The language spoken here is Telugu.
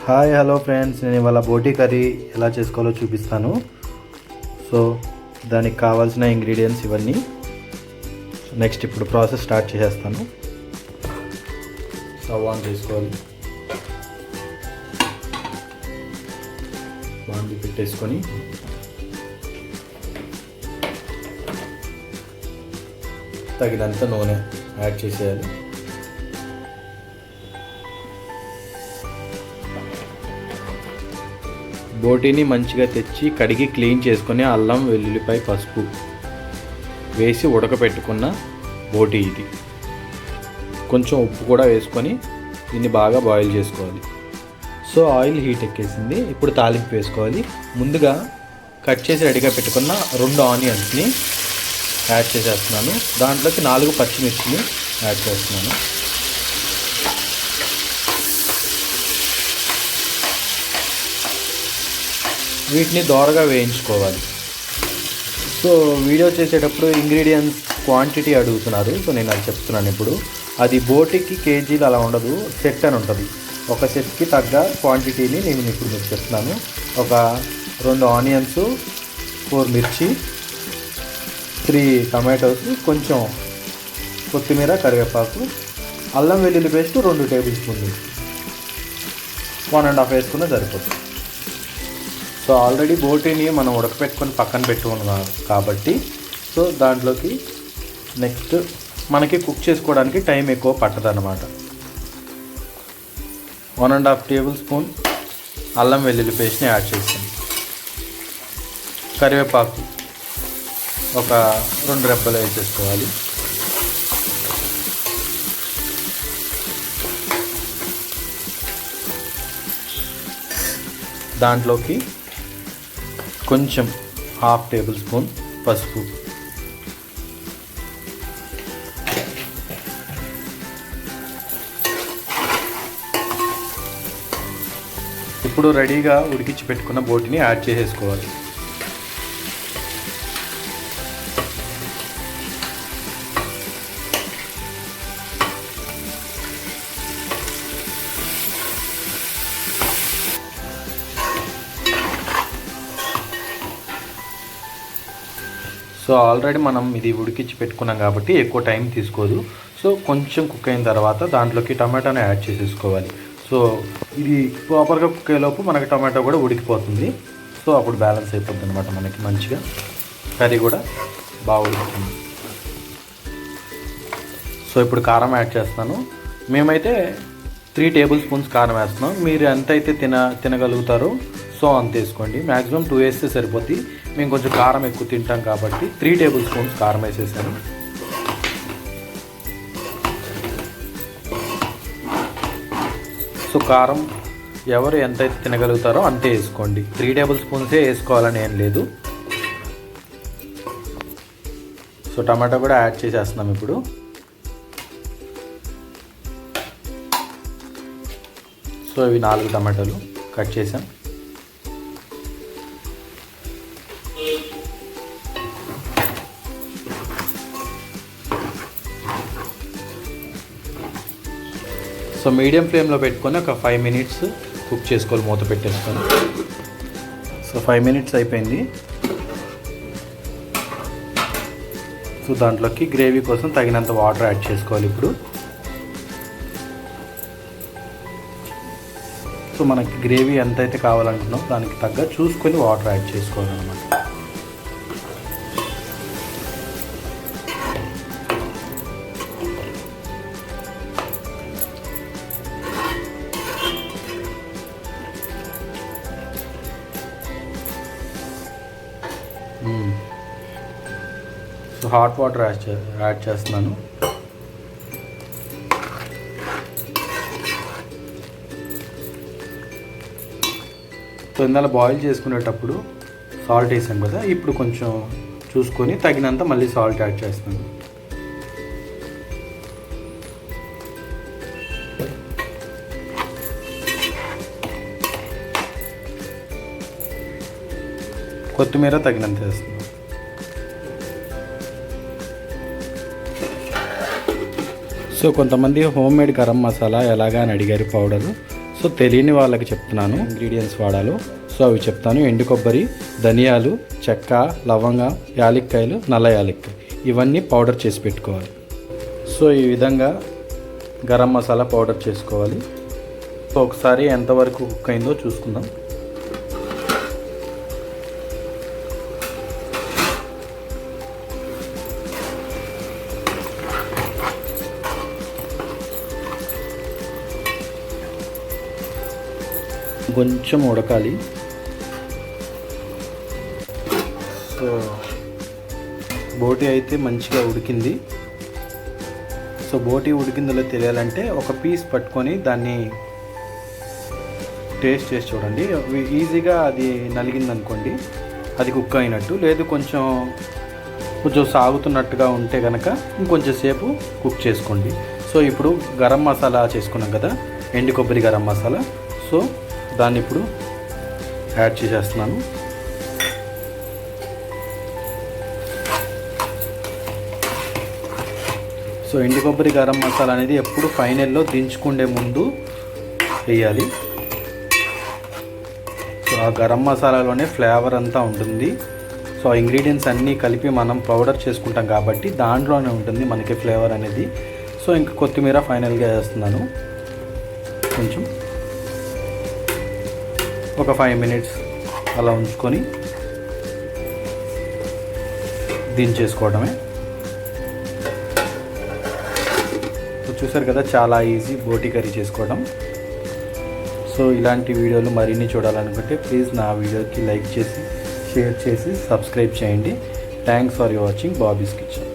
హాయ్ హలో ఫ్రెండ్స్, నేను ఇవాళ బోటీ కర్రీ ఎలా చేసుకోవాలో చూపిస్తాను. సో దానికి కావాల్సిన ఇంగ్రీడియంట్స్ ఇవన్నీ. నెక్స్ట్ ఇప్పుడు ప్రాసెస్ స్టార్ట్ చేసేస్తాను. స్టవ్ ఆన్ చేసుకోవాలి, బాండి పెట్టేసుకొని తగినంత నూనె యాడ్ చేసేయాలి. బోటీని మంచిగా తెచ్చి కడిగి క్లీన్ చేసుకొని అల్లం వెల్లుల్లిపాయ పసుపు వేసి ఉడకపెట్టుకున్న బోటీ ఇది. కొంచెం ఉప్పు కూడా వేసుకొని దీన్ని బాగా బాయిల్ చేసుకోవాలి. సో ఆయిల్ హీట్ ఎక్కేసింది, ఇప్పుడు తాలింపు వేసుకోవాలి. ముందుగా కట్ చేసి రెడీగా పెట్టుకున్న 2 ఆనియన్స్ని యాడ్ చేసేస్తున్నాను. దాంట్లోకి 4 పచ్చిమిర్చిని యాడ్ చేస్తున్నాను. వీటిని దోరగా వేయించుకోవాలి. సో వీడియో చేసేటప్పుడు ఇంగ్రీడియంట్స్ క్వాంటిటీ అడుగుతున్నారు. సో నేను అది చెప్తున్నాను. ఇప్పుడు అది బోటికి కేజీలు అలా ఉండదు, సెట్ అని ఉంటుంది. ఒక సెట్కి తగ్గ క్వాంటిటీని నేను ఇప్పుడు మీకు చెప్తున్నాను. ఒక 2 ఆనియన్స్, 4 మిర్చి, 3 టమాటోస్, కొంచెం కొత్తిమీర, కరివేపాకు, అల్లం వెల్లుల్లి పేస్ట్ 2 టేబుల్ స్పూన్లు, 1.5 వేసుకున్న సరిపోతుంది. సో ఆల్రెడీ బోటీని మనం ఉడకపెట్టుకొని పక్కన పెట్టుకున్నాం కాబట్టి సో దాంట్లోకి నెక్స్ట్ మనకి కుక్ చేసుకోవడానికి టైం ఎక్కువ పట్టదన్నమాట. 1.5 టేబుల్ స్పూన్ అల్లం వెల్లుల్లి పేస్ట్ని యాడ్ చేసాను. కరివేపాకు ఒక 2 రెబ్బలు వేసేసుకోవాలి. దాంట్లోకి కొంచెం 1/2 టేబుల్ స్పూన్ పసుపు, ఇప్పుడు రెడీగా ఉడికించి పెట్టుకున్న బోటిని యాడ్ చేసేసుకోవాలి. సో ఆల్రెడీ మనం ఇది ఉడికించి పెట్టుకున్నాం కాబట్టి ఎక్కువ టైం తీసుకోదు. సో కొంచెం కుక్ అయిన తర్వాత దాంట్లోకి టమాటాని యాడ్ చేసేసుకోవాలి. సో ఇది ప్రాపర్గా కుక్ అయ్యేలోపు మనకి టమాటో కూడా ఉడికిపోతుంది. సో అప్పుడు బ్యాలెన్స్ అయిపోతుంది అనమాట, మనకి మంచిగా కర్రీ కూడా బాగా ఉడుకుతుంది. సో ఇప్పుడు కారం యాడ్ చేస్తాను. మేమైతే 3 టేబుల్ స్పూన్స్ కారం వేస్తున్నాం. మీరు ఎంతైతే తినగలుగుతారో సో అంత వేసుకోండి. మ్యాక్సిమం 2 వేస్తే సరిపోద్ది. మేము కొంచెం కారం ఎక్కువ తింటాం కాబట్టి 3 టేబుల్ స్పూన్స్ కారం వేసేసాను. సో కారం ఎవరు ఎంతైతే తినగలుగుతారో అంతే వేసుకోండి. 3 టేబుల్ స్పూన్సే వేసుకోవాలని ఏం లేదు. సో టమాటో కూడా యాడ్ చేసేస్తున్నాం ఇప్పుడు. సో ఇవి 4 టమాటోలు కట్ చేసాం. సో మీడియం ఫ్లేమ్లో పెట్టుకొని ఒక 5 మినిట్స్ కుక్ చేసుకోవాలి, మూత పెట్టేసుకొని. సో 5 మినిట్స్ అయిపోయింది. సో దాంట్లోకి గ్రేవీ కోసం తగినంత వాటర్ యాడ్ చేసుకోవాలి ఇప్పుడు. సో మనకి గ్రేవీ ఎంతైతే కావాలంటున్నాం దానికి తగ్గ చూసుకొని వాటర్ యాడ్ చేసుకోవాలన్నమాట. సో హాట్ వాటర్ యాడ్ చేస్తున్నాను. సో ఇందాక బాయిల్ చేసుకునేటప్పుడు సాల్ట్ వేసాం కదా, ఇప్పుడు కొంచెం చూసుకొని తగినంత మళ్ళీ సాల్ట్ యాడ్ చేస్తున్నాను. కొత్తిమీర తగినంత వేస్తున్నాను. సో కొంతమంది హోమ్ మేడ్ గరం మసాలా ఎలాగా అని అడిగారు పౌడరు. సో తెలియని వాళ్ళకి చెప్తున్నాను ఇంగ్రీడియంట్స్ వాడాలో. సో అవి చెప్తాను. ఎండు కొబ్బరి, ధనియాలు, చెక్క, లవంగ, యాలక్కాయలు, నల్ల యాలక్కాయ ఇవన్నీ పౌడర్ చేసి పెట్టుకోవాలి. సో ఈ విధంగా గరం మసాలా పౌడర్ చేసుకోవాలి. సో ఒకసారి ఎంతవరకు కుక్ అయిందో చూసుకుందాం. కొంచెం ఉడకాలి. సో బోటి అయితే మంచిగా ఉడికింది. సో బోటి ఉడికిందో తెలియాలంటే ఒక పీస్ పట్టుకొని దాన్ని టేస్ట్ చేసి చూడండి. ఈజీగా అది నలిగిందనుకోండి అది కుక్ అయినట్టు. లేదు కొంచెం సాగుతున్నట్టుగా ఉంటే కనుక ఇంకొంచెం సేపు కుక్ చేసుకోండి. సో ఇప్పుడు గరం మసాలా చేసుకున్నాం కదా, ఎండు కొబ్బరి గరం మసాలా. సో దాన్ని ఇప్పుడు యాడ్ చేసేస్తున్నాను. సో ఎండు కొబ్బరి గరం మసాలా అనేది ఎప్పుడు ఫైనల్లో దించుకుండే ముందు వేయాలి. సో ఆ గరం మసాలాలోనే ఫ్లేవర్ అంతా ఉంటుంది. సో ఆ ఇంగ్రీడియంట్స్ అన్నీ కలిపి మనం పౌడర్ చేసుకుంటాం కాబట్టి దాంట్లోనే ఉంటుంది మనకి ఫ్లేవర్ అనేది. సో ఇంకా కొత్తిమీర ఫైనల్గా వేస్తున్నాను. కొంచెం ఒక 5 మినిట్స్ అలా ఉంచుకొని దించేసుకోవడమే. చూసారు కదా, చాలా ఈజీ బోటి కర్రీ చేసుకోవడం. సో ఇలాంటి వీడియోలు మరిన్ని చూడాలనుకుంటే ప్లీజ్ నా వీడియోకి లైక్ చేసి, షేర్ చేసి, సబ్స్క్రైబ్ చేయండి. Thanks for watching Bobby's kitchen.